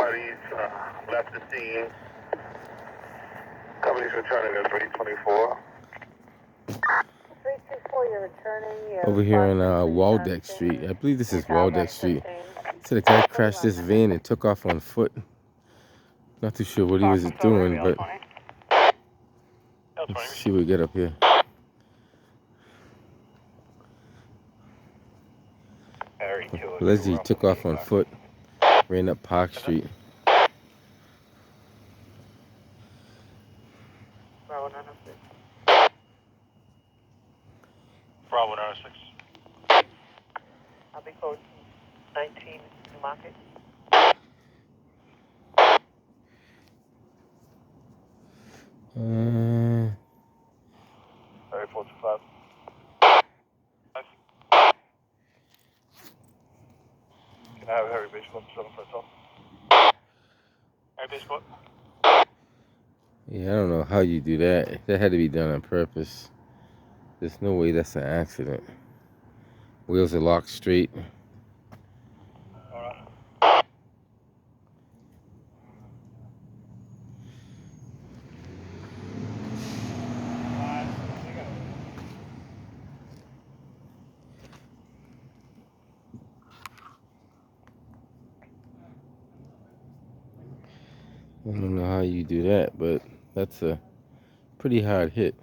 parties left the scene. Company's returning at 324. 324, you're returning. Over here on Waldeck Street. I believe this is Waldeck Street. So the guy crashed this van and took off on foot. Not too sure what he was doing, but let's see what we get up here. Leslie took off on foot, ran up Park Street. Bravo 906. Bravo 906. I'll be code 19 New Market. Area 425. Can I have a heavy base flip 7 for itself? Heavy base flip? Yeah, I don't know how you do that. That had to be done on purpose. There's no way that's an accident. Wheels are locked straight. Alright. I don't know how you do that, but that's a pretty hard hit.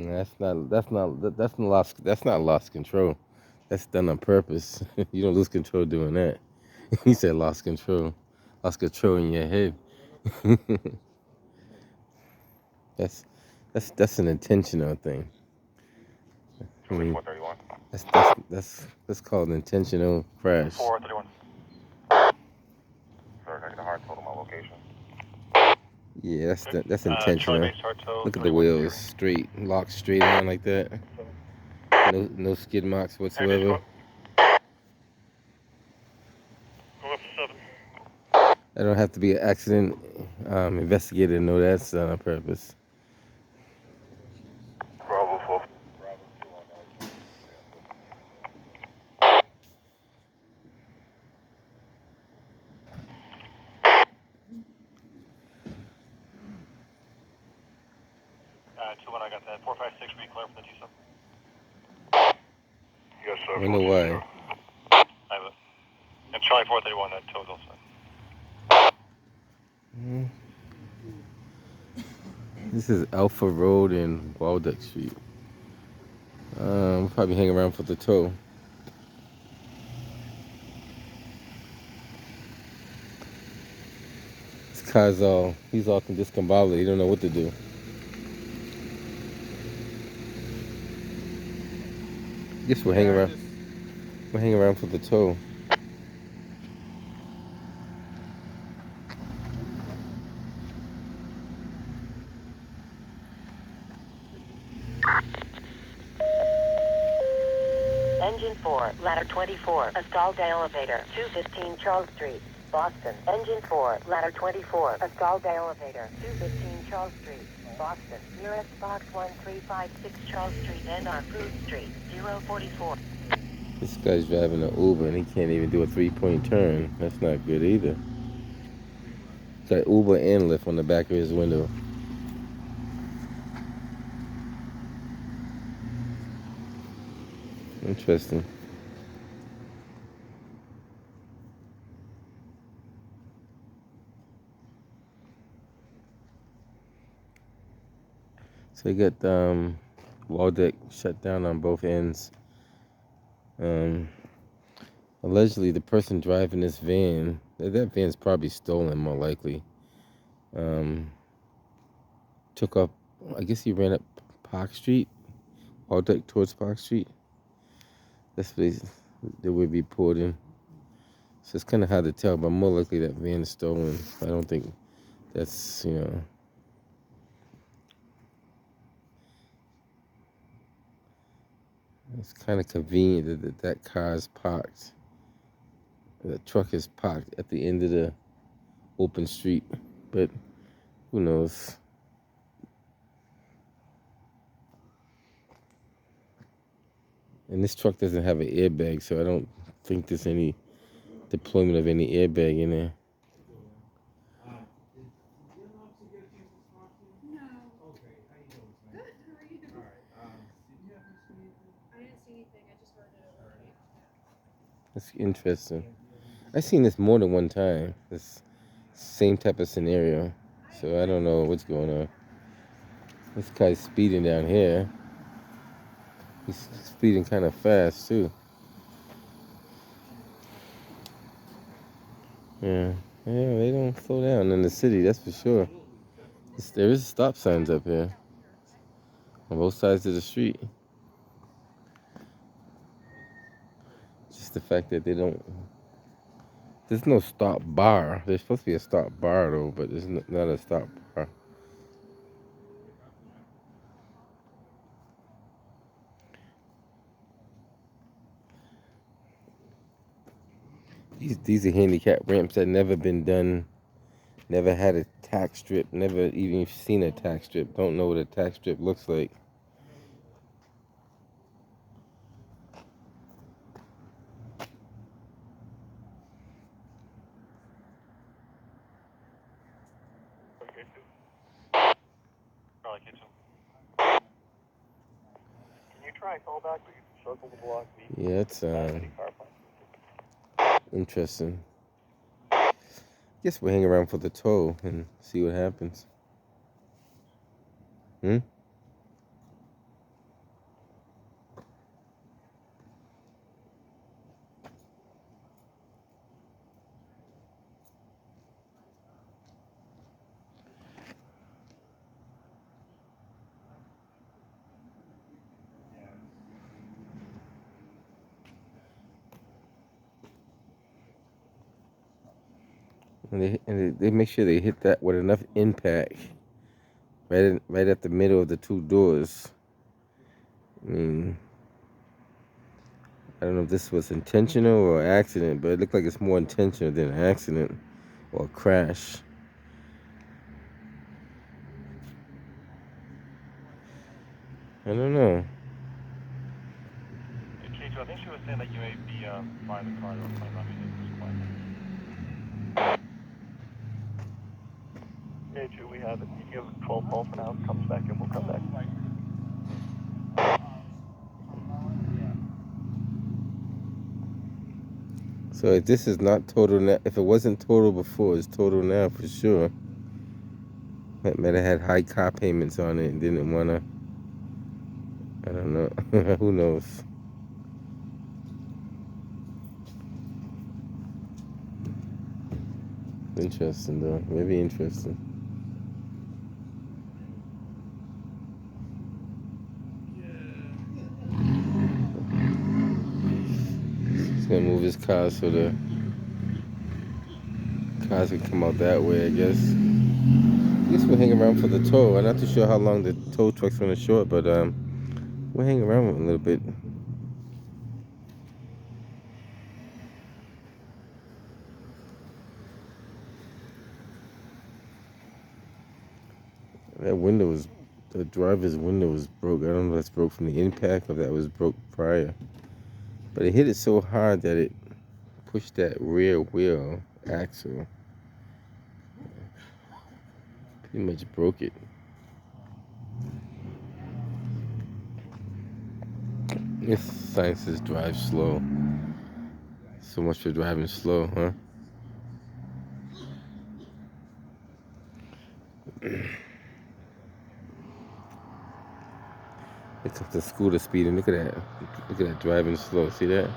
That's not lost control. That's done on purpose. You don't lose control doing that. He said lost control. Lost control in your head. That's an intentional thing. I mean, 431. that's called an intentional crash. 431. Sir, I get a hard total my location. Yeah, that's intentional. Look at the wheels, straight, locked straight on like that. No skid marks whatsoever. I don't have to be an accident investigator to know that's done on purpose. Bravo 4. When I got that 456 reclear for the T-sub. Yes, sir. I don't know why. I have it. And Charlie 431, that tow's also. This is Alpha Road and Waldeck Street. We'll probably hang around for the tow. This guy's he's all discombobulated. He don't know what to do. Guess we'll hang around. We'll hang around for the tow. Engine 4, ladder 24, a stalled elevator, 215 Charles Street, Boston. Engine 4, ladder 24, a stalled elevator, 215 Charles Street, Boston. Nearest box 1356 Charles Street, NR Food Street, 044. This guy's driving an Uber and he can't even do a 3-point turn. That's not good either. Got Uber and Lyft on the back of his window. Interesting. So you got Waldeck shut down on both ends. Allegedly, the person driving this van, that van's probably stolen, more likely. Took up, I guess he ran up Park Street, Waldeck towards Park Street. That's what they would be poured in. So it's kind of hard to tell, but more likely that van is stolen. I don't think that's, it's kind of convenient that car is parked. The truck is parked at the end of the open street, but who knows? And this truck doesn't have an airbag, so I don't think there's any deployment of any airbag in there. That's interesting. I've seen this more than one time. This same type of scenario. So I don't know what's going on. This guy's speeding down here. He's speeding kind of fast too. Yeah, they don't slow down in the city, that's for sure. There is stop signs up here on both sides of the street. Just the fact that they don't. There's no stop bar. There's supposed to be a stop bar though, but there's not a stop bar. These are handicap ramps that never been done. Never had a tack strip. Never even seen a tack strip. Don't know what a tack strip looks like. Okay, too. Probably kitchen. Can you try call back? We can circle the block. Yeah, it's Any car park. interesting. Guess we'll hang around for the tow and see what happens. Hmm? And they make sure they hit that with enough impact right at the middle of the two doors. I mean, I don't know if this was intentional or accident, but it looked like it's more intentional than an accident or a crash. I don't know. Okay, so I think she was saying that you may be buying the car or might not be in this point. Okay, Drew, we have it. You give 12 calls for now. Comes back and we'll come back. So if this is not total now, if it wasn't total before, it's total now for sure. Might have had high car payments on it and didn't want to. I don't know. Who knows? Interesting though. Maybe interesting. He's gonna move his car so the cars can come out that way, I guess. I guess we'll hang around for the tow. I'm not too sure how long the tow truck's gonna short, but we'll hang around a little bit. That window was, the driver's window was broke. I don't know if that's broke from the impact or if that was broke prior. But it hit it so hard that it pushed that rear wheel axle. Pretty much broke it. This sign says drive slow. So much for driving slow, huh? It's up the scooter speeding. Look at that. Look at that driving slow. See that?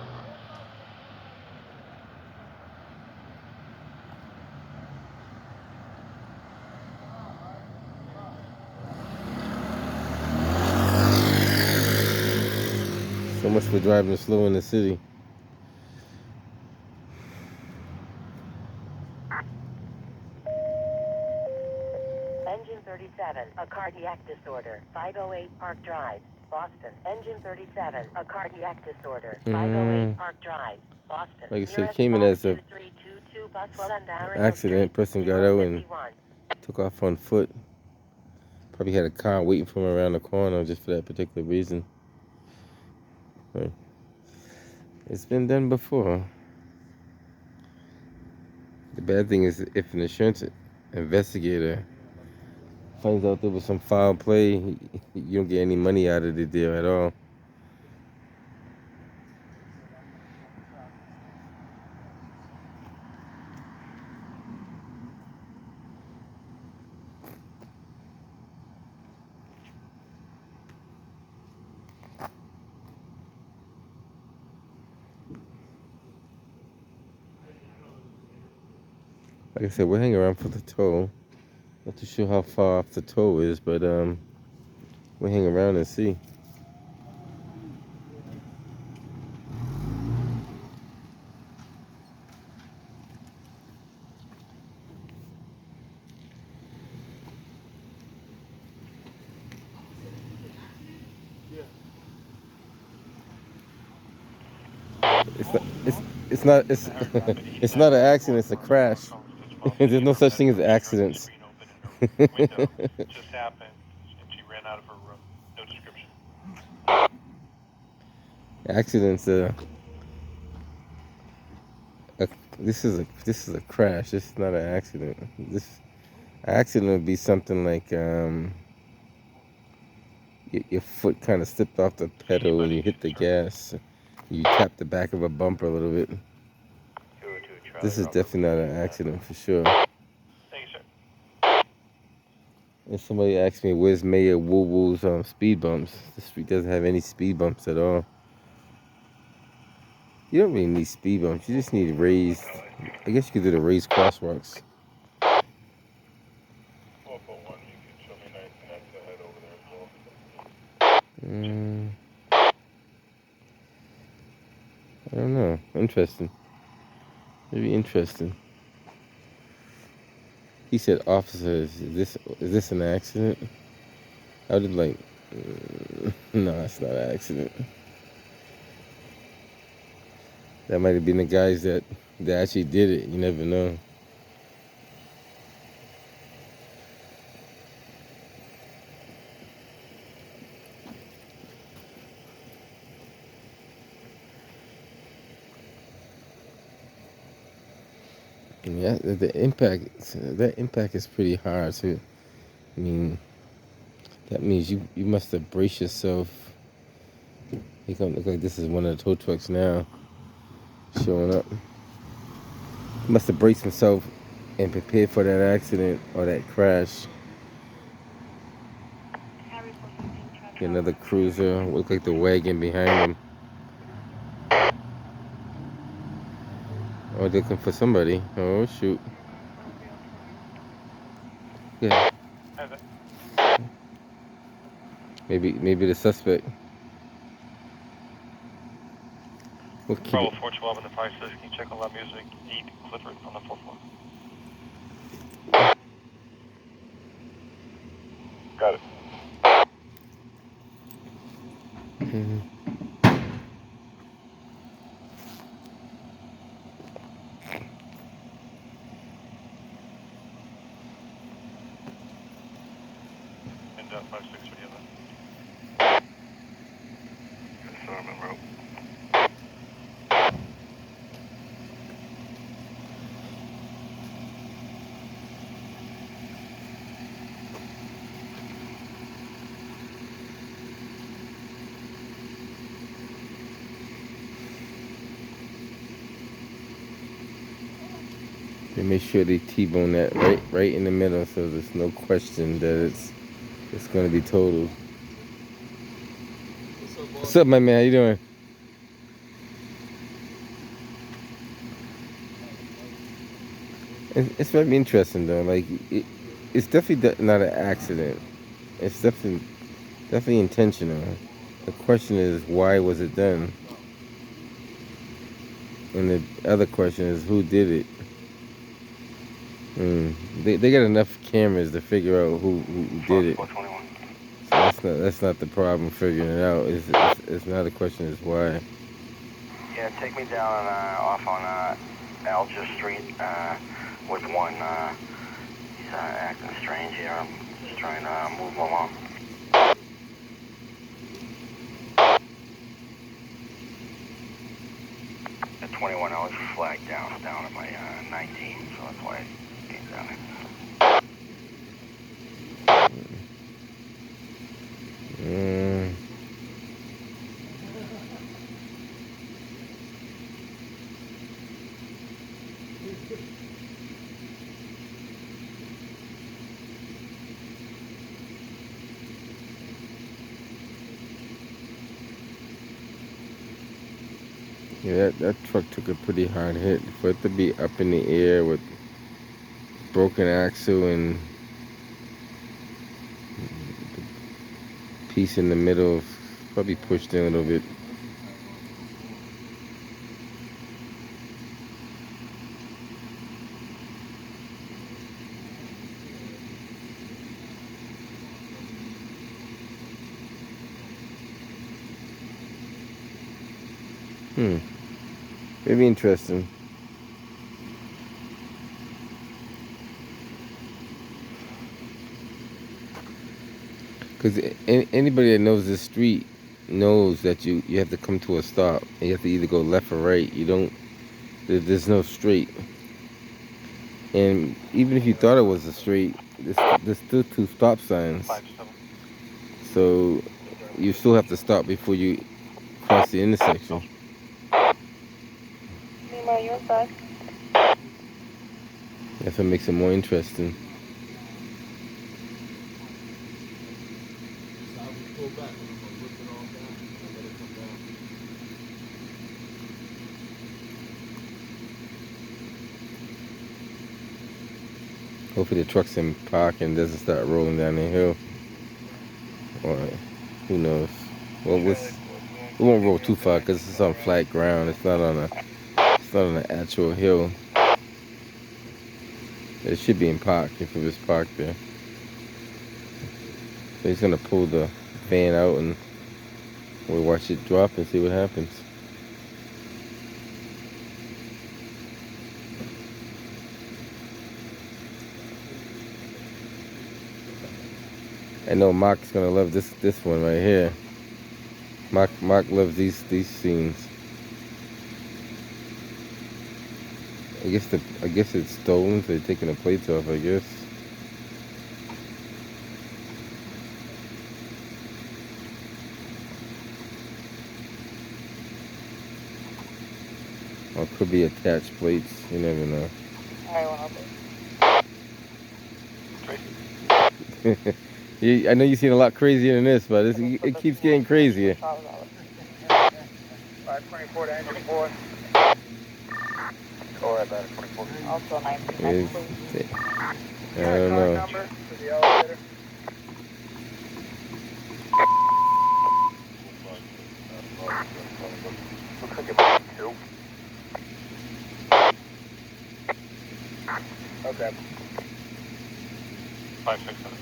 So much for driving slow in the city. Engine 37, a cardiac disorder, 508 Park Drive, Boston. Engine 37, a cardiac disorder, 508 Park Drive, Boston. Like I said, it came in as a accident. Person got out and took off on foot. Probably had a car waiting for him around the corner just for that particular reason. Right. It's been done before. The bad thing is if an insurance investigator finds out there was some foul play, you don't get any money out of the deal at all. Like I said, we're hanging around for the toll. Not too sure how far off the toll is, but we'll hang around and see. It's not. It's not. It's it's not an accident. It's a crash. There's no such thing as accidents. Just happened, and she ran out of her room. No description. Accidents. This is a crash. This is not an accident. This accident would be something like your foot kind of slipped off the pedal and you hit the gas. You tapped the back of a bumper a little bit. This is definitely not an accident for sure. Thank you, sir. And somebody asked me, where's Mayor Woo Woo's speed bumps? The street doesn't have any speed bumps at all. You don't really need speed bumps. You just need raised. I guess you could do the raised crosswalks. 441, you can show me 19, I can head over there as well. I don't know. Interesting. Maybe interesting. He said, officers, is this an accident? I would have like, no, it's not an accident. That might have been the guys that actually did it. You never know. Yeah, the impact. That impact is pretty hard. So, I mean, that means you must have braced yourself. It don't look like this is one of the tow trucks now showing up. He must have braced himself and prepared for that accident or that crash. Another cruiser. Look like the wagon behind him. Oh, they're looking for somebody. Oh shoot. Yeah. Maybe the suspect. We'll keep Bravo it. 412 in the fire says, can you check on loud music? 8 Clifford on the 4th floor. Got it. Mm-hmm. And 56 for the other. Yes, sir, I'm en route. They make sure they T-bone that right in the middle, so there's no question that it's going to be totaled. What's up, my man? How you doing? It's very interesting though. Like it's definitely not an accident. It's definitely intentional. The question is, why was it done? And the other question is, who did it? They got enough cameras to figure out who did it. So that's not the problem figuring it out. It's not the question is why. Yeah, take me down off on Alger Street with one. He's acting strange here. I'm just trying to move him along. 21, I was flagged down at my 19, so that's why I came down there. Yeah, that truck took a pretty hard hit. For it to be up in the air with broken axle and piece in the middle, probably pushed in a little bit. Very interesting. Because anybody that knows this street knows that you have to come to a stop. And you have to either go left or right. You don't. There's no straight. And even if you thought it was a straight, there's still two stop signs. 5-7. So you still have to stop before you cross the intersection. Meanwhile, your side. That's what makes it more interesting. Hopefully the truck's in park and doesn't start rolling down the hill. Or who knows. Well, it won't roll too far because it's on flat ground. It's not on an actual hill. It should be in park if it was parked there. So he's gonna pull the van out and we'll watch it drop and see what happens. I know Mark's gonna love this one right here. Mark loves these scenes. I guess it's stolen, so they're taking the plates off, I guess. Or it could be attached plates, you never know. I know you've seen a lot crazier than this, but it keeps getting crazier. 524 to engine 4. Or about 24. Also 19. I don't know. Number for the elevator. Looks like it's 2. Okay. 567.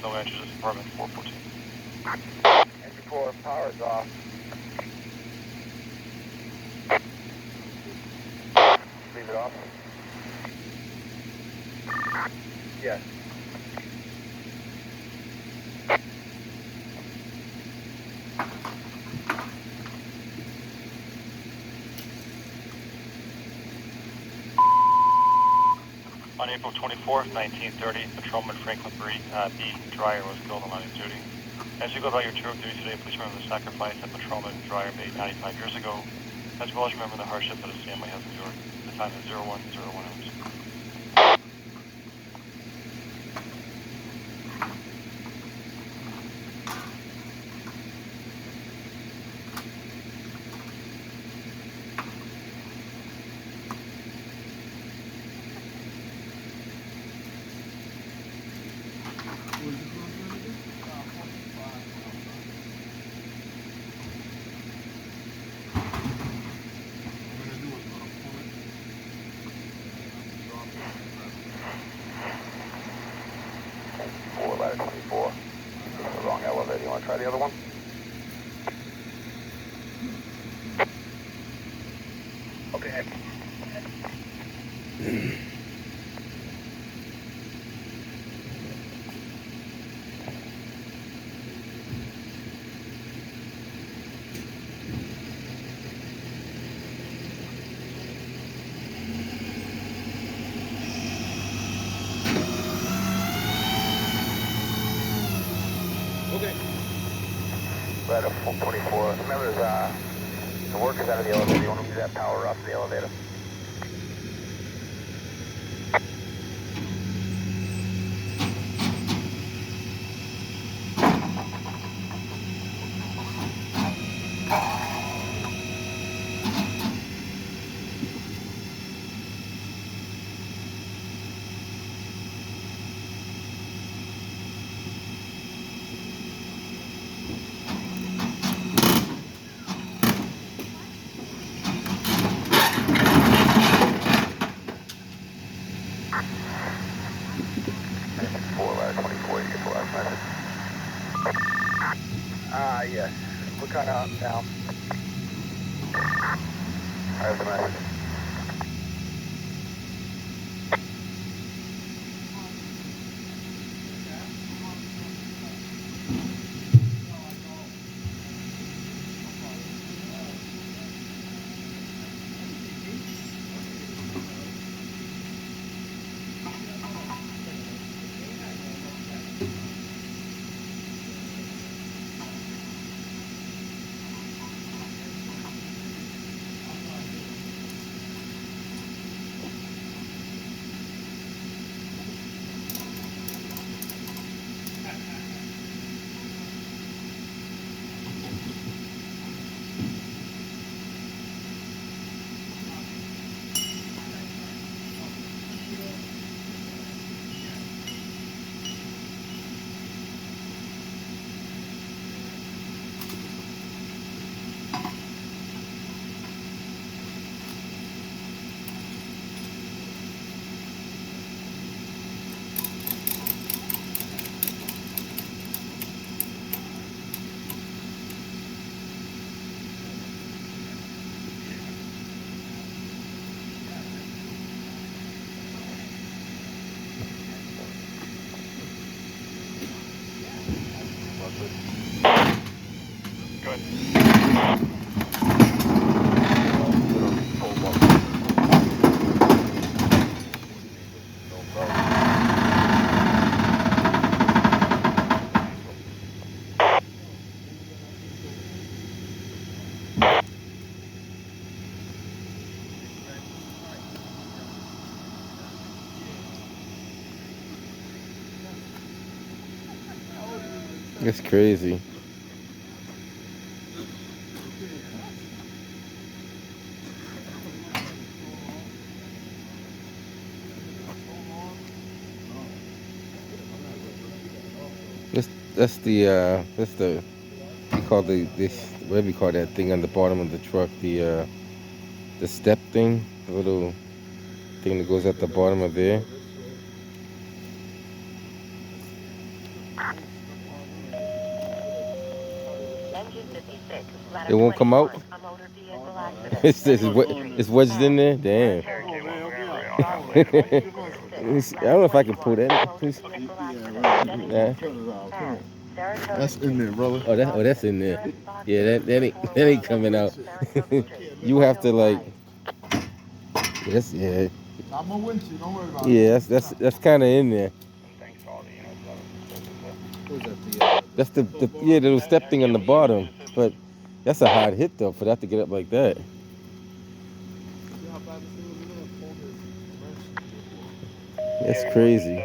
No answers at apartment 414. Engine 4, power's off. Leave it off. Yes. On April 24th, 1930, Patrolman Franklin B. Dreyer was killed on line of duty. As you go about your tour of duty today, please remember the sacrifice that Patrolman Dreyer made 95 years ago, as well as remember the hardship that his family has endured. The time is 0101 hours. try the other one? Okay. Ladder 424. Remember, the workers out of the elevator. You want to do that power off the elevator? Ladder 24, you get the last message. Yes. We're kind of up now. I have the message. It's crazy. That's the we call this whatever you call that thing on the bottom of the truck, the step thing, the little thing that goes at the bottom of there. Engine 56, ladder It won't come out. 21, a motor vehicle accident. It's wedged in there. Damn. I don't know if I can pull that. Nah. That's in there, brother. Oh, that's in there. Yeah, that ain't coming out. You have to like. Yeah. I'm a windshield. Don't worry about it. Yeah, that's kind of in there. That's the little step thing on the bottom. But that's a hard hit though for that to get up like that. That's crazy.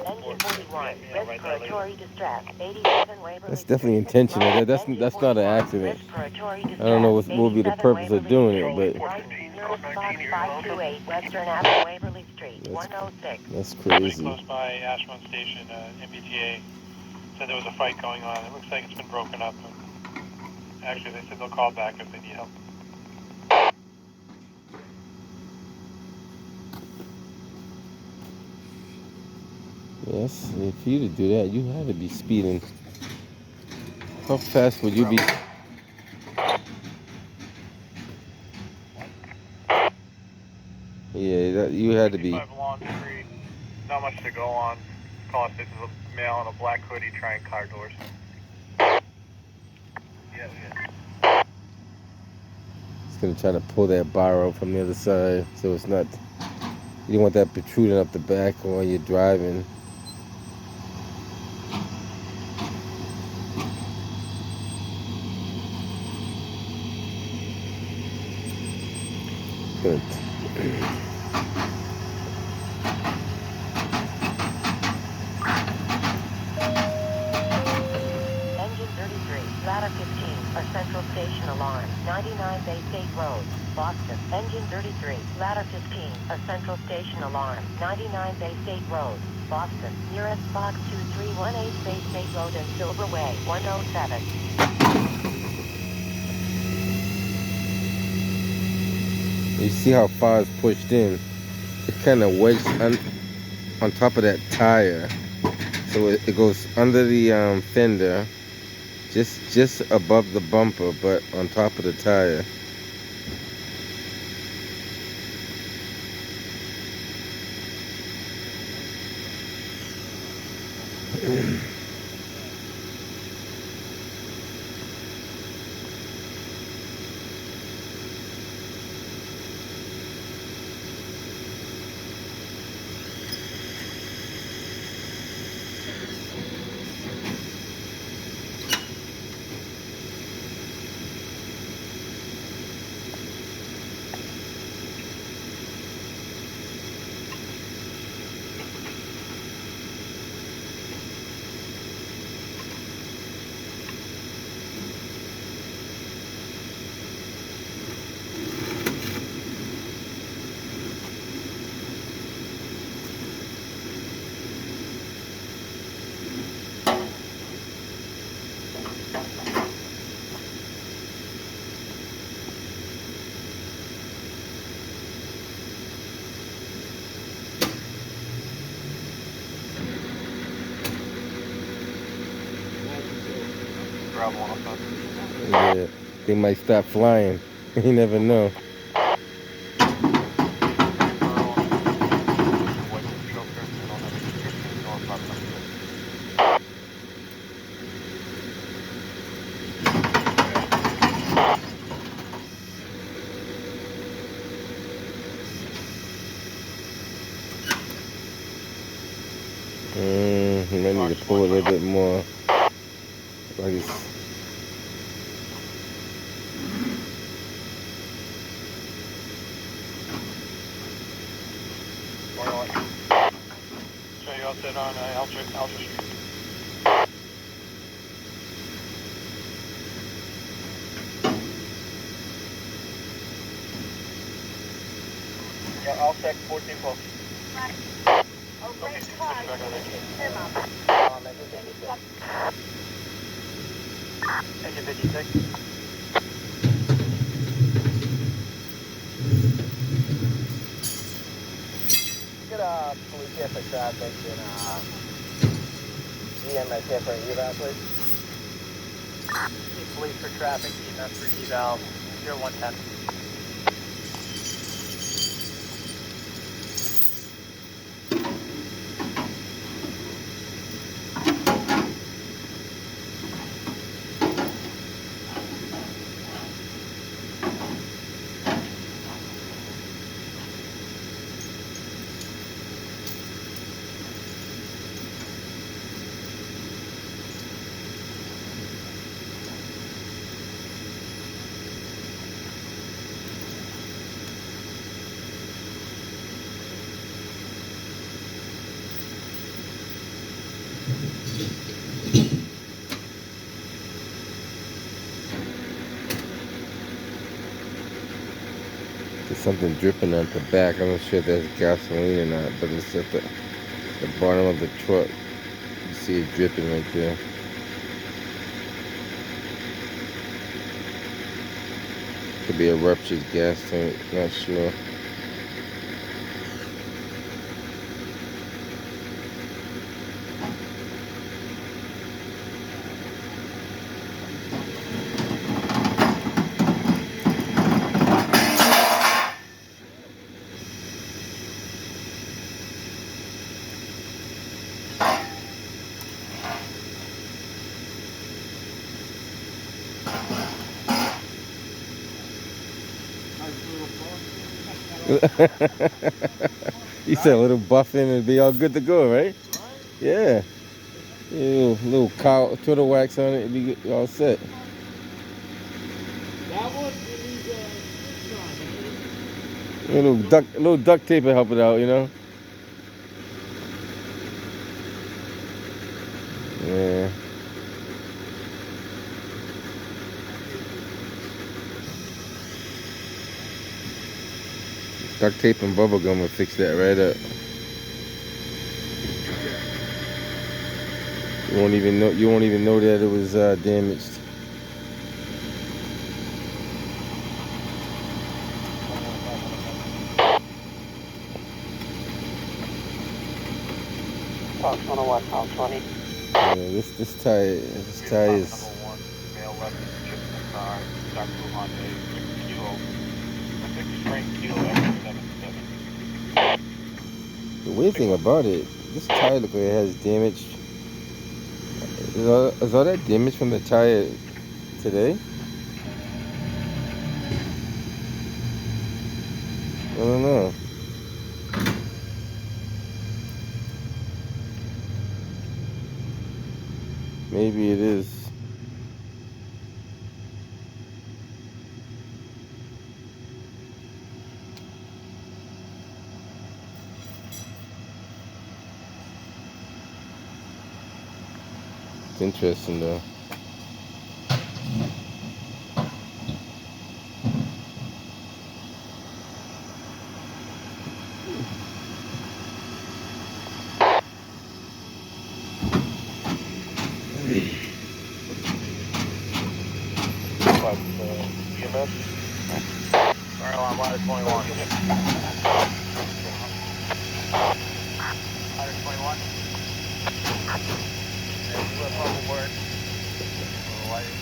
Engine 41, respiratory distress, 87 Waverly That's definitely intentional. That's not an accident. Respiratory I don't know what distress, will be the 87 purpose of Waverly doing Street. it, but Nearest box 528, Western Avenue, Waverly Street, 106. that's Somebody crazy. close by Ashland Station, MBTA, said there was a fight going on. It looks like it's been broken up. Actually, they said they'll call back if they need help. Yes, for you to do that, you had to be speeding How fast would you be? Yeah, that, you had to be. 55 Lawn Street. Not much to go on. Cost this is a male in a black hoodie trying car doors. Yeah. It's gonna try to pull that bar out from the other side, so it's not. You don't want that protruding up the back while you're driving. Good. Engine 33, ladder 15, a central station alarm, 99 Bay State Road, Boston. Engine 33, ladder 15, a central station alarm, 99 Bay State Road, Boston. Nearest box 2318 Bay State Road and Silver Way, 107. You see how far it's pushed in? It's kind of wedged on top of that tire, so it goes under the fender, just above the bumper, but on top of the tire. Yeah, they might stop flying. You never know. You might need to pull a little bit more. Like it's, So you all sit on Alger Street. Yeah, I'll check 14 folks. Right. Okay, Engine 56. Get a police here for traffic and EMS here for eval, please. Police for traffic, EMS for eval, 0110. there's something dripping at the back. I'm not sure if that's gasoline or not, but it's at the bottom of the truck. You see it dripping right there. Could be a ruptured gas tank, not sure. You said a little buffing and be all good to go, right? Yeah. Yeah, little cow turtle wax on it, be all set. That one, it needs Little duct tape to help it out, you know. Yeah. Duct tape and bubble gum will fix that right up. You won't even know that it was damaged. Fox 101, Fox 20. Yeah, this tire is Number 1, male left chips in the car, dark blue Hyundai, 6 strength kilo X77. the weird thing about it. This tire looks like it has damage. Is all that damage from the tire today? I don't know. Maybe it is. It's interesting though. EMS. Fire alarm ladder 21. Ladder 21. And flip over word. Light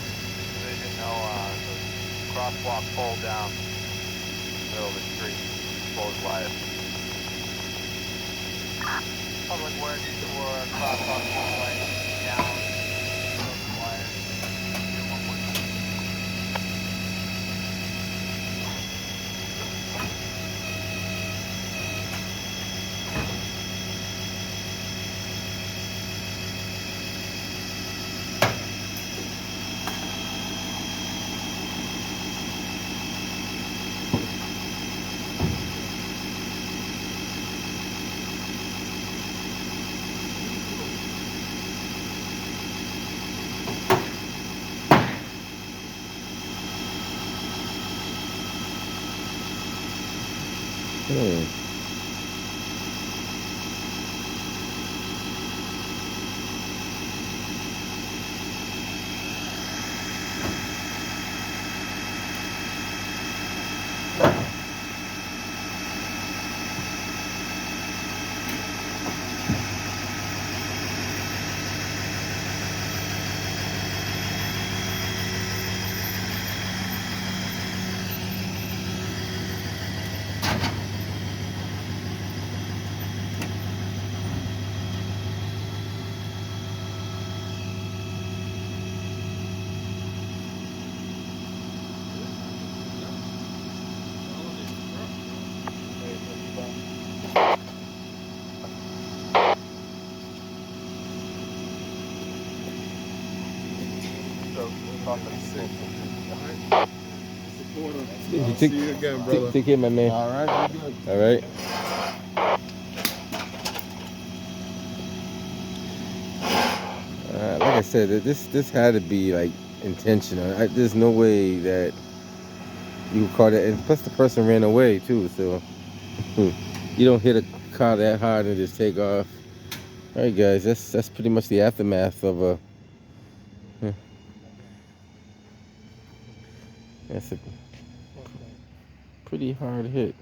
vision, no crosswalk pull down. Middle of the street. Closed wire. Public works for crosswalk pull light down. Closed wire. See you again, brother. Take care, my man. All right, be good. All right. Like I said, this had to be like intentional. There's no way that you would call that. And plus, the person ran away too. So you don't hit a car that hard and just take off. All right, guys. That's pretty much the aftermath of a. That's a pretty hard hit.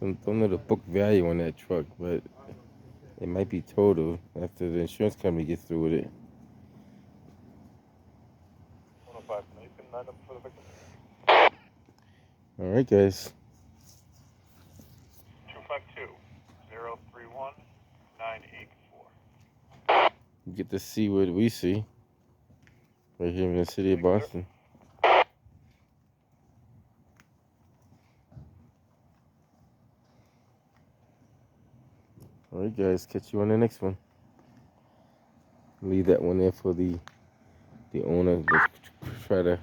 Don't know the book value on that truck, but it might be total after the insurance company gets through with it. 105, Nathan, 9 up for the victim. All right, guys. 252-031-984. You get to see what we see right here in the city of Boston. All right, guys, catch you on the next one. Leave that one there for the owner to try to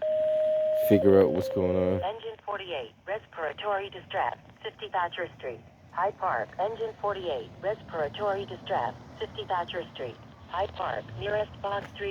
figure out what's going on. Engine 48, respiratory distress, 50 Thatcher Street, Hyde Park. Engine 48, respiratory distress, 50 Thatcher Street, Hyde Park. Nearest box 3.